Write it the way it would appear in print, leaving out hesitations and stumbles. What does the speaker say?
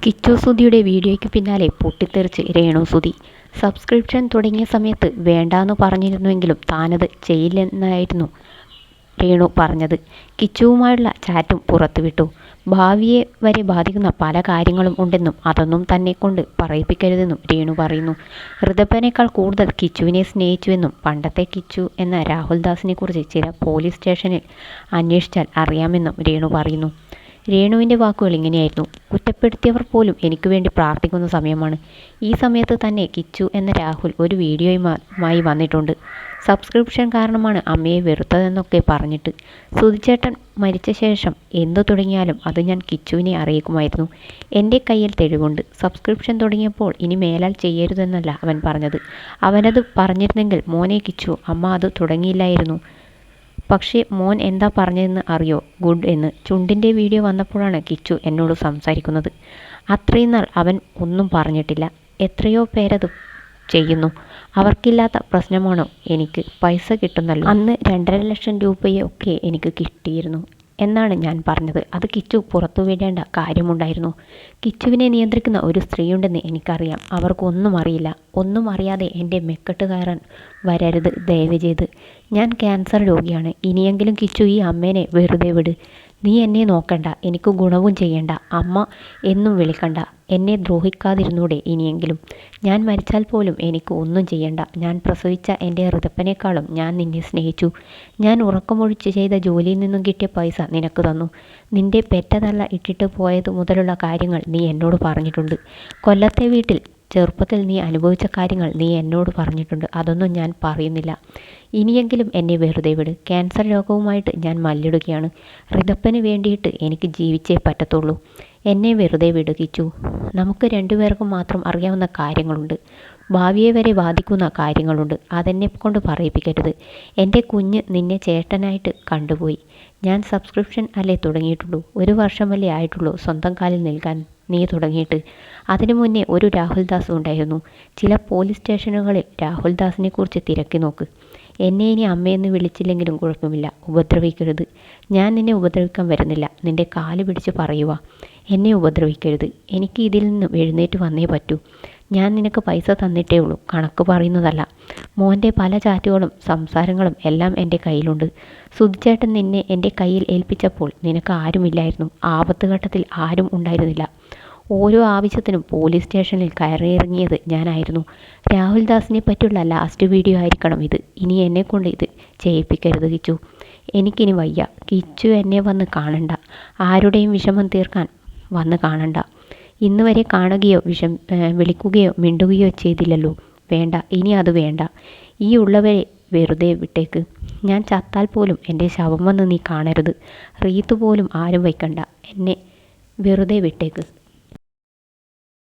കിച്ചു സുധിയുടെ വീഡിയോയ്ക്ക് പിന്നാലെ പൊട്ടിത്തെറിച്ച് രേണു സുധി. സബ്സ്ക്രിപ്ഷൻ തുടങ്ങിയ സമയത്ത് വേണ്ടാന്ന് പറഞ്ഞിരുന്നുവെങ്കിലും താനത് ചെയ്യില്ലെന്നായിരുന്നു രേണു പറഞ്ഞത്. കിച്ചുവുമായുള്ള ചാറ്റും പുറത്തുവിട്ടു. ഭാവിയെ വരെ ബാധിക്കുന്ന പല കാര്യങ്ങളും ഉണ്ടെന്നും അതൊന്നും തന്നെക്കൊണ്ട് പറയിപ്പിക്കരുതെന്നും രേണു പറയുന്നു. ഋതപ്പനേക്കാൾ കൂടുതൽ കിച്ചുവിനെ സ്നേഹിച്ചുവെന്നും പണ്ടത്തെ കിച്ചു എന്ന രാഹുൽ ദാസിനെക്കുറിച്ച് ചില പോലീസ് സ്റ്റേഷനിൽ അന്വേഷിച്ചാൽ അറിയാമെന്നും രേണു പറയുന്നു. രേണുവിൻ്റെ വാക്കുകൾ ഇങ്ങനെയായിരുന്നു: കുറ്റപ്പെടുത്തിയവർ പോലും എനിക്ക് വേണ്ടി പ്രാർത്ഥിക്കുന്ന സമയമാണ്. ഈ സമയത്ത് തന്നെ കിച്ചു എന്ന രാഹുൽ ഒരു വീഡിയോയുമായി വന്നിട്ടുണ്ട്. സബ്സ്ക്രിപ്ഷൻ കാരണമാണ് അമ്മയെ വെറുത്തതെന്നൊക്കെ പറഞ്ഞിട്ട്. സുധിച്ചേട്ടൻ മരിച്ച ശേഷം എന്തു തുടങ്ങിയാലും അത് ഞാൻ കിച്ചുവിനെ അറിയിക്കുമായിരുന്നു. എൻ്റെ കയ്യിൽ തെളിവുണ്ട്. സബ്സ്ക്രിപ്ഷൻ തുടങ്ങിയപ്പോൾ ഇനി മേലാൽ ചെയ്യരുതെന്നല്ല അവൻ പറഞ്ഞത്. അവനത് പറഞ്ഞിരുന്നെങ്കിൽ മോനെ കിച്ചു, അമ്മ അത് തുടങ്ങിയില്ലായിരുന്നു. പക്ഷേ മോൻ എന്താ പറഞ്ഞതെന്ന് അറിയോ? ഗുഡ് എന്ന്. ചുണ്ടിൻ്റെ വീഡിയോ വന്നപ്പോഴാണ് കിച്ചു എന്നോട് സംസാരിക്കുന്നത്. അത്രയും നാൾ അവൻ ഒന്നും പറഞ്ഞിട്ടില്ല. എത്രയോ പേരത് ചെയ്യുന്നു. അവർക്കില്ലാത്ത പ്രശ്നമാണോ എനിക്ക്? പൈസ കിട്ടുന്നല്ലോ. അന്ന് 2.5 ലക്ഷം രൂപയൊക്കെ എനിക്ക് കിട്ടിയിരുന്നു എന്നാണ് ഞാൻ പറഞ്ഞത്. അത് കിച്ചു പുറത്തുവിടേണ്ട കാര്യമുണ്ടായിരുന്നു. കിച്ചുവിനെ നിയന്ത്രിക്കുന്ന ഒരു സ്ത്രീയുണ്ടെന്ന് എനിക്കറിയാം. അവർക്കൊന്നും അറിയില്ല. ഒന്നും അറിയാതെ എൻ്റെ മെക്കെട്ട് കയറാൻ വരരുത് ദയവ് ചെയ്ത്. ഞാൻ ക്യാൻസർ രോഗിയാണ്. ഇനിയെങ്കിലും കിച്ചു ഈ അമ്മേനെ വെറുതെ വിട്. നീ എന്നെ നോക്കണ്ട, എനിക്ക് ഗുണവും ചെയ്യണ്ട, അമ്മ എന്നും വിളിക്കണ്ട. എന്നെ ദ്രോഹിക്കാതിരുന്നൂടെ ഇനിയെങ്കിലും? ഞാൻ മരിച്ചാൽ പോലും എനിക്ക് ഒന്നും ചെയ്യണ്ട. ഞാൻ പ്രസവിച്ച എൻ്റെ ഋതപ്പനേക്കാളും ഞാൻ നിന്നെ സ്നേഹിച്ചു. ഞാൻ ഉറക്കമൊഴിച്ച് ചെയ്ത ജോലിയിൽ നിന്നും കിട്ടിയ പൈസ നിനക്ക് തന്നു. നിന്റെ പെറ്റതല്ല ഇട്ടിട്ട് പോയത് മുതലുള്ള കാര്യങ്ങൾ നീ എന്നോട് പറഞ്ഞിട്ടുണ്ട്. കൊല്ലത്തെ വീട്ടിൽ ചെറുപ്പത്തിൽ നീ അനുഭവിച്ച കാര്യങ്ങൾ നീ എന്നോട് പറഞ്ഞിട്ടുണ്ട്. അതൊന്നും ഞാൻ പറയുന്നില്ല. ഇനിയെങ്കിലും എന്നെ വെറുതെ വിട്. ക്യാൻസർ രോഗവുമായിട്ട് ഞാൻ മല്ലിടുകയാണ്. ഋതപ്പന് വേണ്ടിയിട്ട് എനിക്ക് ജീവിച്ചേ പറ്റത്തുള്ളൂ. എന്നെ വെറുതെ വിട് കിച്ചു. നമുക്ക് രണ്ടുപേർക്കും മാത്രം അറിയാവുന്ന കാര്യങ്ങളുണ്ട്. ഭാവിയെ വരെ ബാധിക്കുന്ന കാര്യങ്ങളുണ്ട്. അതെന്നെ കൊണ്ട് പറയിപ്പിക്കരുത്. എൻ്റെ കുഞ്ഞ് നിന്നെ ചേട്ടനായിട്ട് കണ്ടുപോയി. ഞാൻ സബ്സ്ക്രിപ്ഷൻ അല്ലേ തുടങ്ങിയിട്ടുള്ളൂ. 1 വർഷമല്ലേ ആയിട്ടുള്ളൂ സ്വന്തം കാലിൽ നിൽക്കാൻ നീ തുടങ്ങിയിട്ട്. അതിനു മുന്നേ ഒരു രാഹുൽ ദാസ് ഉണ്ടായിരുന്നു. ചില പോലീസ് സ്റ്റേഷനുകളിൽ രാഹുൽ ദാസിനെ കുറിച്ച് തിരക്കി നോക്ക്. എന്നെ ഇനി അമ്മയെന്ന് വിളിച്ചില്ലെങ്കിലും കുഴപ്പമില്ല. ഉപദ്രവിക്കരുത്. ഞാൻ നിന്നെ ഉപദ്രവിക്കാൻ വരുന്നില്ല. നിന്റെ കാല് പിടിച്ച് പറയുക, എന്നെ ഉപദ്രവിക്കരുത്. എനിക്ക് ഇതിൽ നിന്ന് എഴുന്നേറ്റ് വന്നേ പറ്റൂ. ഞാൻ നിനക്ക് പൈസ തന്നിട്ടേ ഉള്ളൂ, കണക്ക് പറയുന്നതല്ല. മോൻ്റെ പല ചാറ്റുകളും സംസാരങ്ങളും എല്ലാം എൻ്റെ കയ്യിലുണ്ട്. സുധിച്ചേട്ടൻ നിന്നെ എൻ്റെ കയ്യിൽ ഏൽപ്പിച്ചപ്പോൾ നിനക്ക് ആരുമില്ലായിരുന്നു. ആപത്ത് ഘട്ടത്തിൽ ആരും ഉണ്ടായിരുന്നില്ല. ഓരോ ആവശ്യത്തിനും പോലീസ് സ്റ്റേഷനിൽ കയറിയിറങ്ങിയത് ഞാനായിരുന്നു. രാഹുൽ ദാസിനെ പറ്റിയുള്ള ലാസ്റ്റ് വീഡിയോ ആയിരിക്കണം ഇത്. ഇനി എന്നെക്കൊണ്ട് ഇത് ചെയ്യിപ്പിക്കരുത് കിച്ചു. എനിക്കിനി വയ്യ. കിച്ചു എന്നെ വന്ന് കാണണ്ട. ആരുടെയും വിഷമം തീർക്കാൻ വന്ന് കാണണ്ട. ഇന്ന് വരെ കാണുകയോ വിളിക്കുകയോ മിണ്ടുകയോ ചെയ്തില്ലല്ലോ. വേണ്ട, ഇനി അത് വേണ്ട. ഈ ഉള്ളവരെ വെറുതെ വിട്ടേക്ക്. ഞാൻ ചത്താൽ പോലും എൻ്റെ ശവം വന്ന് നീ കാണരുത്. റീത്ത് പോലും ആരും വയ്ക്കണ്ട. എന്നെ വെറുതെ വിട്ടേക്ക്.